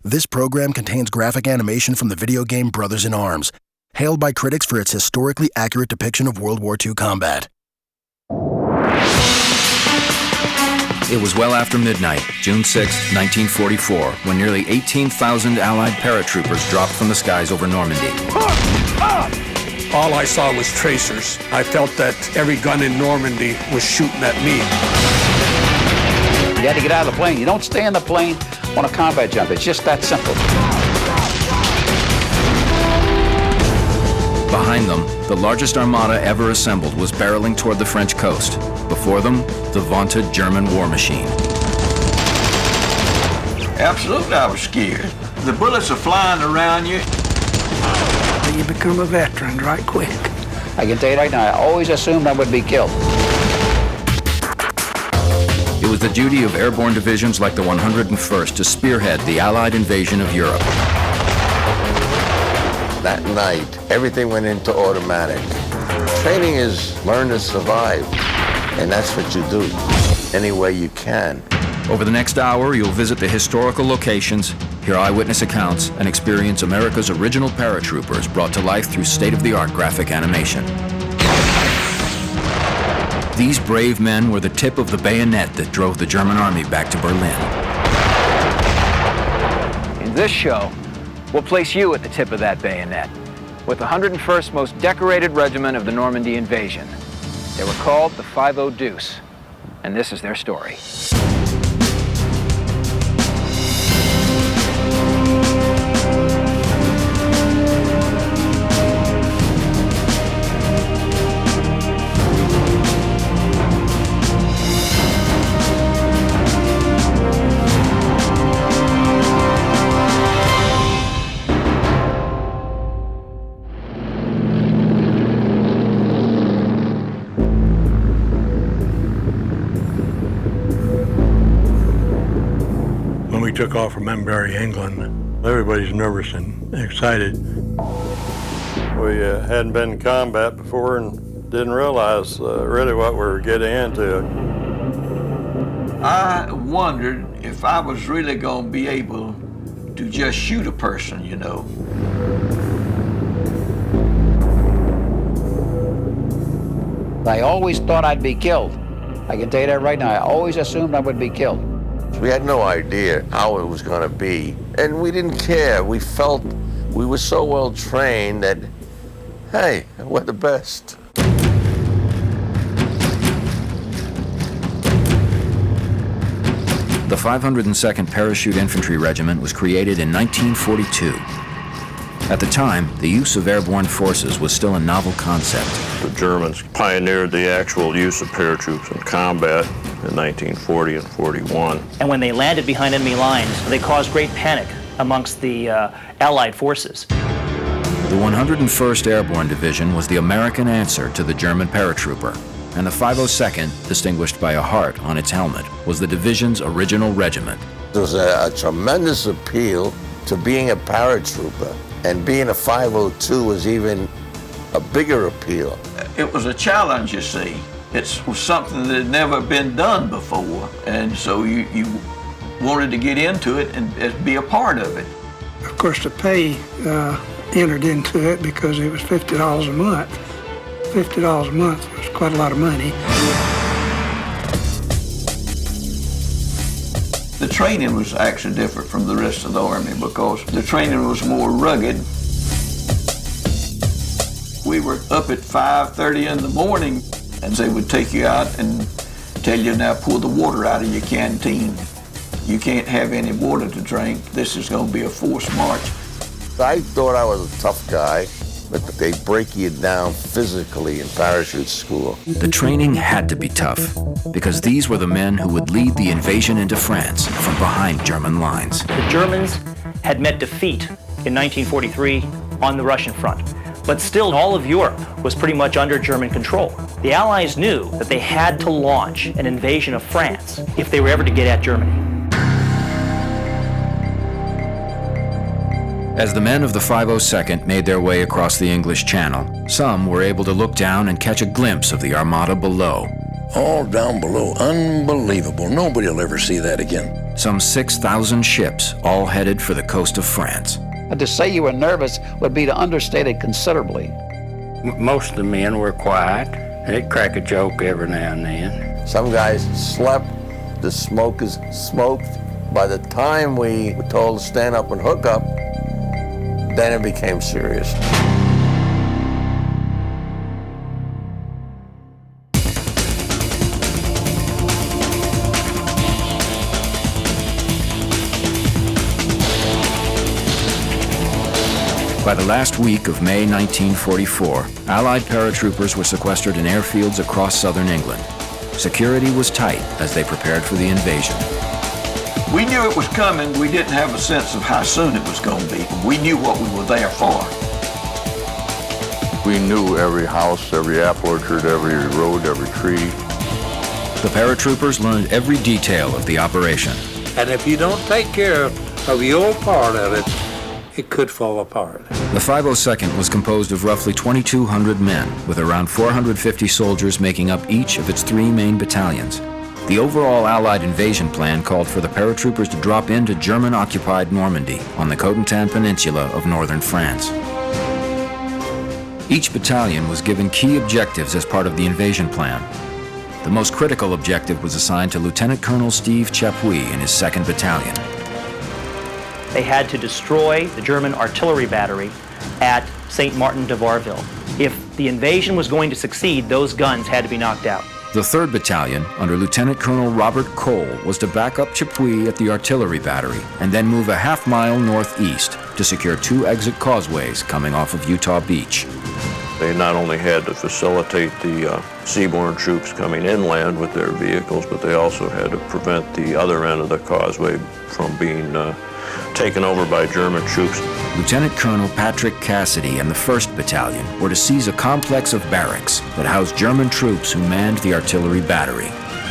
This program contains graphic animation from the video game Brothers in Arms, hailed by critics for its historically accurate depiction of World War II combat. It was well after midnight, June 6, 1944, when nearly 18,000 Allied paratroopers dropped from the skies over Normandy. All I saw was tracers. I felt that every gun in Normandy was shooting at me. You had to get out of the plane. You don't stay in the plane on a combat jump. It's just that simple. Behind them, the largest armada ever assembled was barreling toward the French coast. Before them, the vaunted German war machine. Absolutely, I was scared. The bullets are flying around you. You become a veteran right quick. I can tell you right now, I always assumed I would be killed. It was the duty of airborne divisions like the 101st to spearhead the Allied invasion of Europe. That night, everything went into automatic. Training is learn to survive, and that's what you do, any way you can. Over the next hour, you'll visit the historical locations, hear eyewitness accounts, and experience America's original paratroopers brought to life through state-of-the-art graphic animation. These brave men were the tip of the bayonet that drove the German army back to Berlin. In this show, we'll place you at the tip of that bayonet with the 101st most decorated regiment of the Normandy invasion. They were called the 50 Deuce, and this is their story. Took off from Edinburgh, England. Everybody's nervous and excited. We hadn't been in combat before and didn't realize really what we were getting into. I wondered if I was really going to be able to just shoot a person, you know. I always thought I'd be killed. I can tell you that right now. I always assumed I would be killed. We had no idea how it was going to be, and we didn't care. We felt we were so well trained that, hey, we're the best. The 502nd Parachute Infantry Regiment was created in 1942. At the time, the use of airborne forces was still a novel concept. The Germans pioneered the actual use of paratroops in combat in 1940 and 41. And when they landed behind enemy lines, they caused great panic amongst the Allied forces. The 101st Airborne Division was the American answer to the German paratrooper, and the 502nd, distinguished by a heart on its helmet, was the division's original regiment. There was a tremendous appeal to being a paratrooper, and being a 502 was even a bigger appeal. It was a challenge, you see. It was something that had never been done before, and so you wanted to get into it and be a part of it. Of course, the pay entered into it because it was $50 a month. $50 a month was quite a lot of money. The training was actually different from the rest of the Army because the training was more rugged. We were up at 5:30 in the morning, and they would take you out and tell you, now pour the water out of your canteen. You can't have any water to drink. This is going to be a forced march. I thought I was a tough guy, but they break you down physically in parachute school. The training had to be tough, because these were the men who would lead the invasion into France from behind German lines. The Germans had met defeat in 1943 on the Russian front, but still all of Europe was pretty much under German control. The Allies knew that they had to launch an invasion of France if they were ever to get at Germany. As the men of the 502nd made their way across the English Channel, some were able to look down and catch a glimpse of the armada below, all down below. Unbelievable. Nobody will ever see that again. Some 6,000 ships, all headed for the coast of France. And to say you were nervous would be to understate it considerably. Most of the men were quiet. They'd crack a joke every now and then. Some guys slept. The smoke is smoked. By the time we were told to stand up and hook up, then it became serious. By the last week of May 1944, Allied paratroopers were sequestered in airfields across southern England. Security was tight as they prepared for the invasion. We knew it was coming. We didn't have a sense of how soon it was going to be. We knew what we were there for. We knew every house, every apple orchard, every road, every tree. The paratroopers learned every detail of the operation. And if you don't take care of your part of it, it could fall apart. The 502nd was composed of roughly 2,200 men, with around 450 soldiers making up each of its 3 main battalions. The overall Allied invasion plan called for the paratroopers to drop into German-occupied Normandy on the Cotentin Peninsula of northern France. Each battalion was given key objectives as part of the invasion plan. The most critical objective was assigned to Lieutenant Colonel Steve Chapuis in his 2nd Battalion. They had to destroy the German artillery battery at St. Martin de Varville. If the invasion was going to succeed, those guns had to be knocked out. The 3rd Battalion, under Lieutenant Colonel Robert Cole, was to back up Chapuis at the artillery battery and then move a half-mile northeast to secure 2 exit causeways coming off of Utah Beach. They not only had to facilitate the seaborne troops coming inland with their vehicles, but they also had to prevent the other end of the causeway from being taken over by German troops. Lieutenant Colonel Patrick Cassidy and the 1st Battalion were to seize a complex of barracks that housed German troops who manned the artillery battery.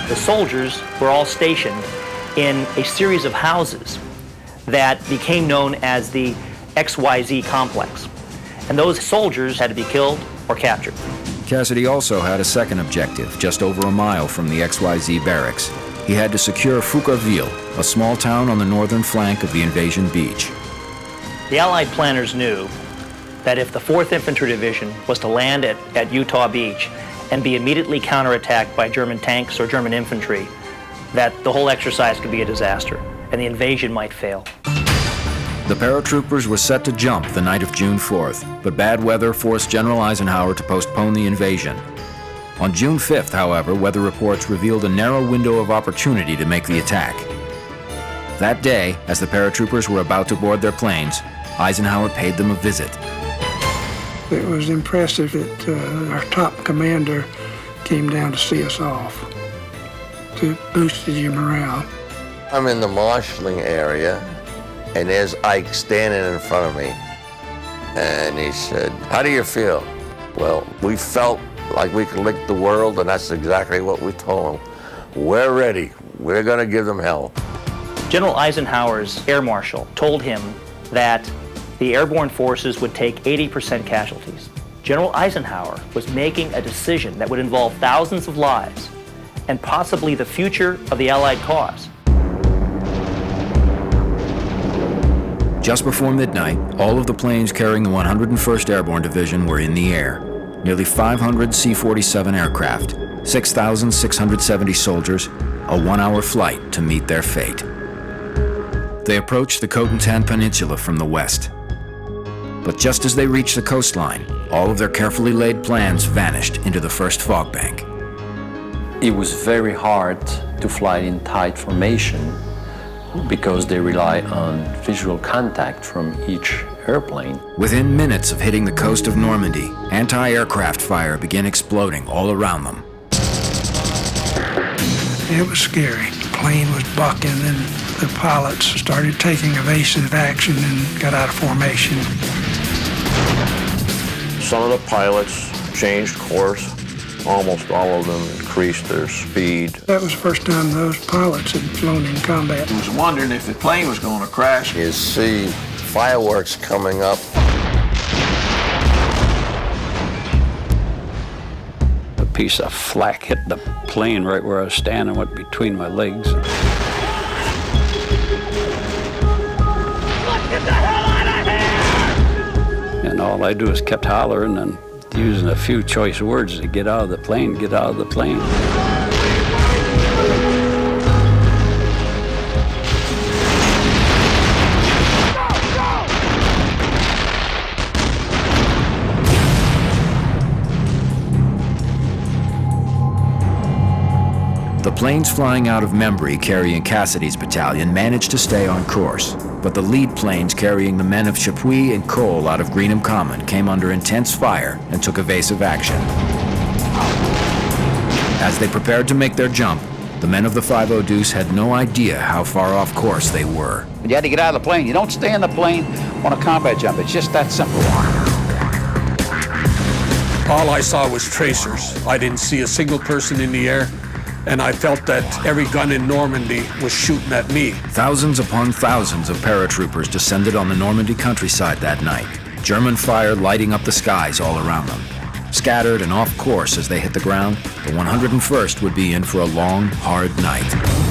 The soldiers were all stationed in a series of houses that became known as the XYZ complex. And those soldiers had to be killed or captured. Cassidy also had a 2nd objective, just over a mile from the XYZ barracks. He had to secure Foucaultville, a small town on the northern flank of the invasion beach. The Allied planners knew that if the 4th Infantry Division was to land at Utah Beach and be immediately counterattacked by German tanks or German infantry, that the whole exercise could be a disaster and the invasion might fail. The paratroopers were set to jump the night of June 4th, but bad weather forced General Eisenhower to postpone the invasion. On June 5th, however, weather reports revealed a narrow window of opportunity to make the attack. That day, as the paratroopers were about to board their planes, Eisenhower paid them a visit. It was impressive that our top commander came down to see us off, to boost your morale. I'm in the marshalling area, and there's Ike standing in front of me. And he said, "How do you feel?" Well, we felt like we could lick the world, and that's exactly what we told him. We're ready. We're going to give them hell. General Eisenhower's air marshal told him that the airborne forces would take 80% casualties. General Eisenhower was making a decision that would involve thousands of lives and possibly the future of the Allied cause. Just before midnight, all of the planes carrying the 101st Airborne Division were in the air. Nearly 500 C-47 aircraft, 6,670 soldiers, a 1-hour flight to meet their fate. They approached the Cotentin Peninsula from the west. But just as they reached the coastline, all of their carefully laid plans vanished into the first fog bank. It was very hard to fly in tight formation because they rely on visual contact from each airplane. Within minutes of hitting the coast of Normandy, anti-aircraft fire began exploding all around them. It was scary. The plane was bucking and the pilots started taking evasive action and got out of formation. Some of the pilots changed course. Almost all of them increased their speed. That was the first time those pilots had flown in combat. I was wondering if the plane was going to crash. You see fireworks coming up. The piece of flak hit the plane right where I was standing, went between my legs. Get the hell out of here! And all I do is kept hollering and using a few choice words to get out of the plane, get out of the plane. The planes flying out of Membry carrying Cassidy's battalion managed to stay on course, but the lead planes carrying the men of Chapuis and Cole out of Greenham Common came under intense fire and took evasive action. As they prepared to make their jump, the men of the 5-0 Deuce had no idea how far off course they were. But you had to get out of the plane. You don't stay in the plane on a combat jump. It's just that simple. All I saw was tracers. I didn't see a single person in the air, and I felt that every gun in Normandy was shooting at me. Thousands upon thousands of paratroopers descended on the Normandy countryside that night, German fire lighting up the skies all around them. Scattered and off course as they hit the ground, the 101st would be in for a long, hard night.